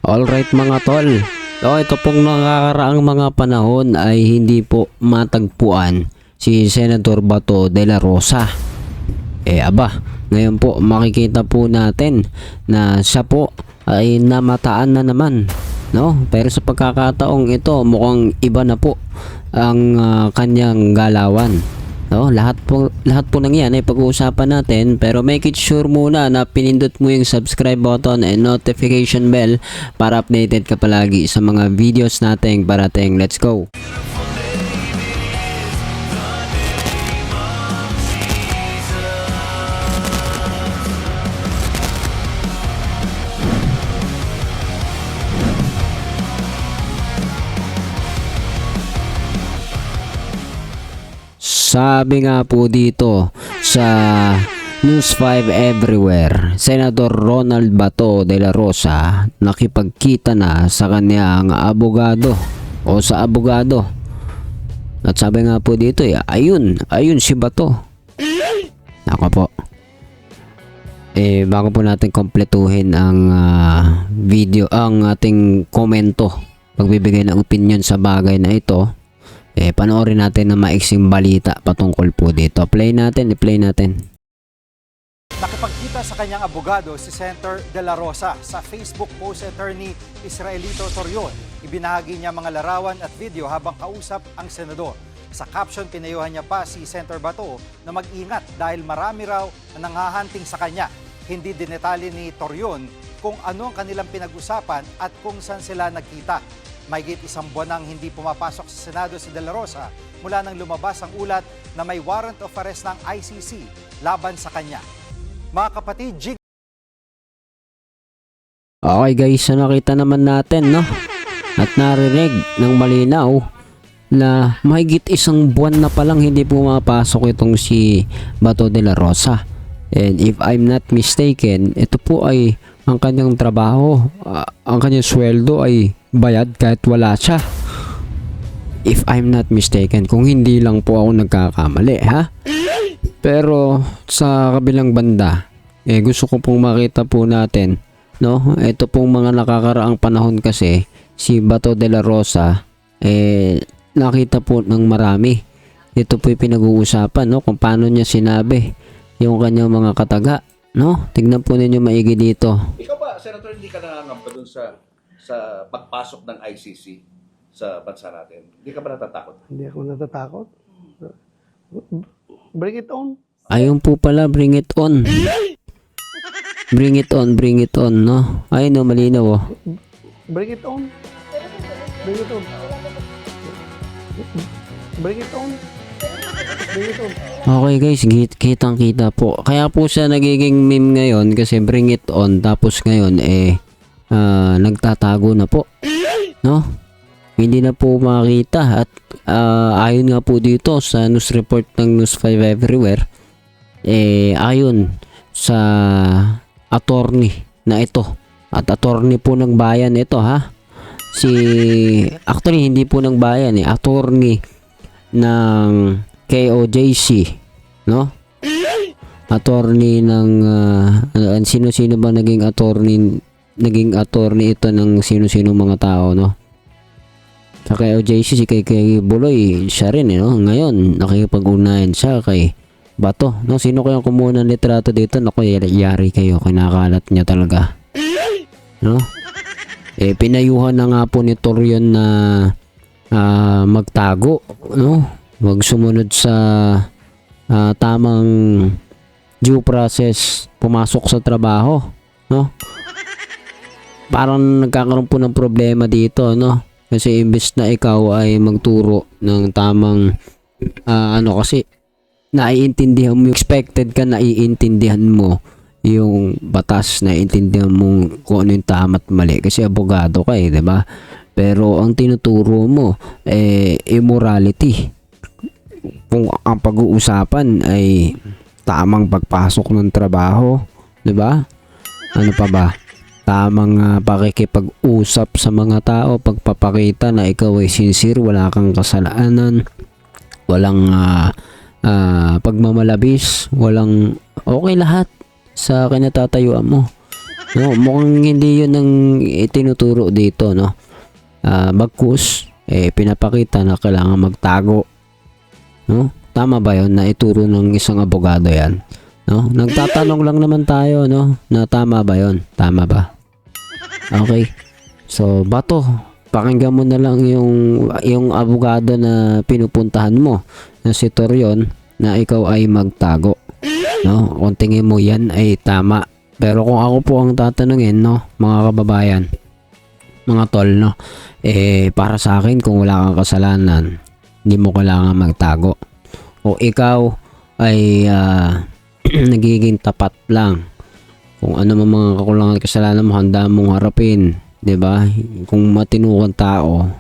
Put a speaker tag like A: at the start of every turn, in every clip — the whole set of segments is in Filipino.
A: Alright mga tol. Ito pong nakakaraang mga panahon ay hindi po matagpuan si Senator Bato de la Rosa. Ngayon po makikita po natin na siya po ay namataan na naman. No? Pero sa pagkakataong ito mukhang iba na po ang kanyang galawan. No, lahat po ng yan ay pag-uusapan natin, pero make it sure muna na pinindot mo yung subscribe button and notification bell para updated ka palagi sa mga videos nating parating. Let's go! Sabi nga po dito sa News 5 Everywhere, Senator Ronald Bato de la Rosa nakipagkita na sa kanyang abogado o sa abogado. At sabi nga po dito, ayun si Bato. Ako po. Bago po natin kompletuhin ang video, ang ating komento, pagbibigay ng opinion sa bagay na ito, panoorin natin na maiksing balita patungkol po dito. I-play natin.
B: Nakipagkita sa kanyang abogado si Senator De La Rosa. Sa Facebook post attorney Israelito Torion, ibinahagi niya mga larawan at video habang kausap ang senador. Sa caption, pinayuhan niya pa si Senator Bato na mag-ingat dahil marami raw na nanghahanting sa kanya. Hindi dinetali ni Torion kung ano ang kanilang pinag-usapan at kung saan sila nagkita. Mahigit isang buwan nang hindi pumapasok sa Senado si De La Rosa mula nang lumabas ang ulat na may warrant of arrest ng ICC laban sa kanya. Mga kapatid,
A: Okay guys, so nakita naman natin, no? At narinig ng malinaw na mahigit isang buwan na palang hindi pumapasok itong si Bato de la Rosa. And if I'm not mistaken, ito po ay ang kanyang trabaho, ang kanyang sweldo ay bayad kahit wala siya. If I'm not mistaken, kung hindi lang po ako nagkakamali, ha? Pero sa kabilang banda, gusto ko pong makita po natin, no? Ito pong mga nakakaraang panahon kasi, si Bato de la Rosa, nakita po ng marami. Ito po yung pinag-uusapan, no? Kung paano niya sinabi yung kanyang mga kataga, no? Tignan po ninyo maigi dito.
C: Ikaw ba, Senator, hindi ka nangangamba dun sa pagpasok ng ICC sa bansa natin? Hindi ka ba natatakot?
D: Hindi ako natatakot. Bring it on.
A: Ayun po pala, bring it on. Bring it on, no? Ayun, no, malinaw, oh.
D: Bring it on. Bring it on. Bring it on. Bring it on.
A: Okay guys, kitang-kita po. Kaya po siya nagiging meme ngayon kasi bring it on. Tapos ngayon, nagtatago na po. No? Hindi na po makita. At ayon nga po dito sa news report ng News 5 Everywhere, ayon sa attorney na ito. At attorney po ng bayan ito, ha? Actually, hindi po ng bayan, attorney ng KOJC, no? Attorney ng sino-sino ba naging attorney ito ng sino-sino mga tao, no? Sa KOJC, si kay Buloy, siya rin, no? Ngayon, nakikipag-unayan siya kay Bato, no? Sino kayang kumuha ng litrato dito? Naku, yari kayo, kinakalat niya talaga, no? Pinayuhan na nga po ni Torion na magtago, no? Wag sumunod sa tamang due process, pumasok sa trabaho, no? Parang nagkakaroon po ng problema dito, no? Kasi imbes na ikaw ay magturo ng tamang kasi naiintindihan mo, expected ka naiintindihan mo yung batas, naiintindihan mo kung ano yung tama at mali kasi abogado ka, 'di ba? Pero ang tinuturo mo immorality. Kung ang pag-uusapan ay tamang pagpasok ng trabaho, 'di ba? Ano pa ba? Tamang pakikipag-usap sa mga tao, pagpapakita na ikaw ay sincere, wala kang kasalanan, walang pagmamalabis, walang okay lahat sa kinatatayuan mo. No, mukhang hindi yun ang itinuturo dito, no? Bagkus, pinapakita na kailangan magtago. No? Tama ba yun na ituro ng isang abogado yan? No? Nagtatanong lang naman tayo, no? Na tama ba yun? Tama ba? Okay. So, Bato, pakinggan mo na lang yung abogado na pinupuntahan mo na si Torion na ikaw ay magtago. No? Kung tingin mo yan ay tama. Pero kung ako po ang tatanungin, no, mga kababayan, mga tol, no, para sa akin, kung wala kang kasalanan, hindi mo kailangan magtago. O ikaw ay nagiging tapat lang. Kung ano man mga kakulangan at kasalanan mo, handa mong harapin, 'di ba? Kung matino kang tao,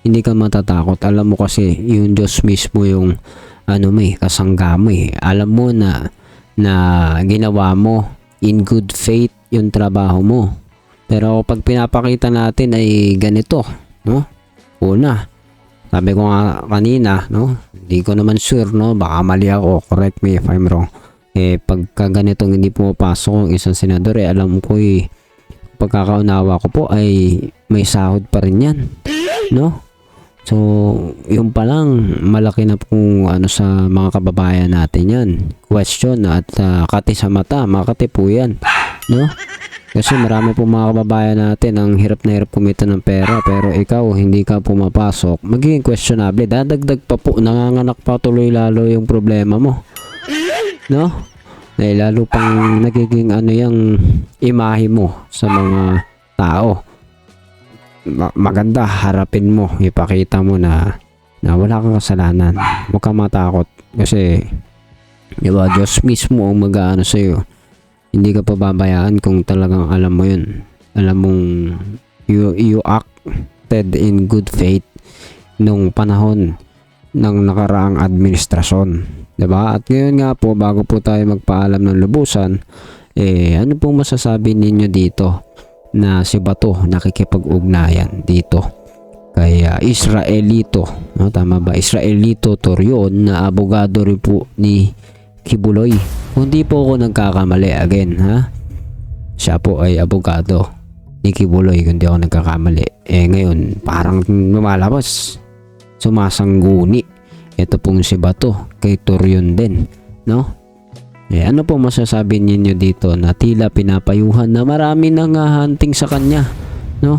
A: hindi ka matatakot. Alam mo kasi yung Diyos mismo yung kasangga mo eh. Alam mo na ginawa mo in good faith yung trabaho mo. Pero pag pinapakita natin ay ganito, no? Una, sabi ko nga kanina, no? Hindi ko naman sure, no? Baka mali ako. Correct me if I'm wrong. Pagka ganitong hindi pumapasok ang isang senador, alam ko pagkakaunawa ko po ay may sahod pa rin yan, no? So, yung pa lang, malaki na kung sa mga kababayan natin yan. Question at kati sa mata, makati po yan, no? Kasi marami po mga kababayan natin ang hirap na hirap kumita ng pera, pero ikaw hindi ka pumapasok, magiging questionable. Dadagdag pa po, nanganganak pa tuloy lalo yung problema mo, no? Lalo pang nagiging yung imahe mo sa mga tao. Maganda, harapin mo, ipakita mo na wala kang kasalanan. Huwag kang matakot kasi diba, Diyos mismo ang mag-aano sa'yo. Hindi ka pababayaan kung talagang alam mo yun. Alam mong you acted in good faith nung panahon ng nakaraang administrasyon, diba? At ngayon nga po, bago po tayo magpaalam ng lubusan, ano pong masasabi ninyo dito na si Bato nakikipag-ugnayan dito kay Israelito, no? Tama ba? Israelito Torion na abogado rin po ni Kibuloy. Kung di po ako nagkakamali, again, ha? Siya po ay abogado ni Kibuloy, kung di ako nagkakamali. Ngayon, parang lumalabas, sumasangguni ito pong si Bato kay Torion din, no? Ano po masasabi ninyo dito na tila pinapayuhan na marami nang hunting sa kanya, no?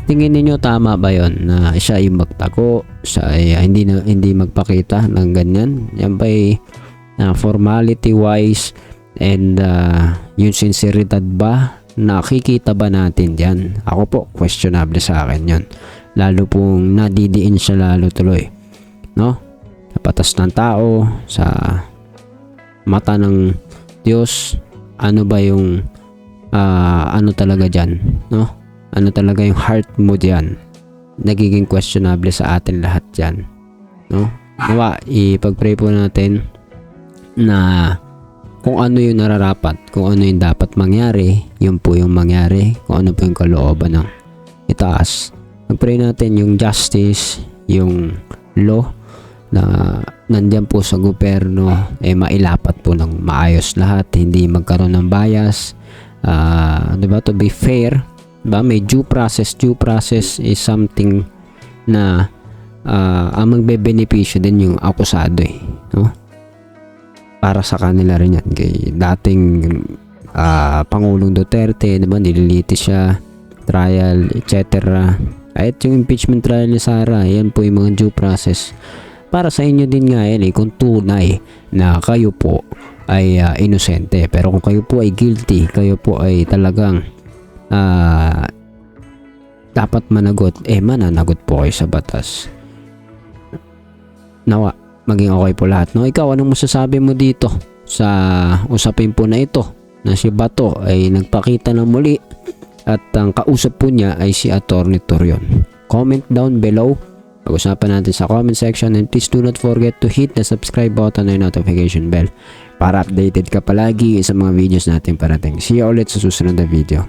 A: Tingin ninyo tama ba yon na siya ay magtago, siya ay hindi magpakita ng ganyan? Yan ba ay formality wise and yung sinceridad ba, nakikita ba natin diyan? Ako po, questionable sa akin yon. Lalo pong nadidiin siya lalo tuloy, no? Sa patas ng tao, sa mata ng Diyos, ano ba yung ano talaga dyan, no? Ano talaga yung heart mo dyan? Nagiging questionable sa atin lahat dyan, no? Nawa, ipag-pray po natin na kung ano yung nararapat, kung ano yung dapat mangyari, yun po yung mangyari. Kung ano po yung kalooban ng itaas, mag-pray natin yung justice, yung law na nandyan po sa gobyerno mailapat po ng maayos lahat, hindi magkaroon ng bias, diba, to be fair, diba? May due process is something na ang magbebenepisyo din yung akusado, no? Para sa kanila rin yan, kay dating Pangulong Duterte, diba, nililiti siya, trial, etc. Kahit yung impeachment trial ni Sara, yan po yung mga due process. Para sa inyo din nga yan kung tunay na kayo po ay inosente. Pero kung kayo po ay guilty, kayo po ay talagang dapat managot, mananagot po kayo sa batas. Nawa, maging okay po lahat, no? Ikaw, anong masasabi mo dito sa usapin po na ito na si Bato ay nagpakita ng muli at ang kausap po niya ay si Atty. Torion? Comment down below. Pag-usapan natin sa comment section, and please do not forget to hit the subscribe button and notification bell para updated ka palagi sa mga videos natin parating. See you ulit sa susunod na video.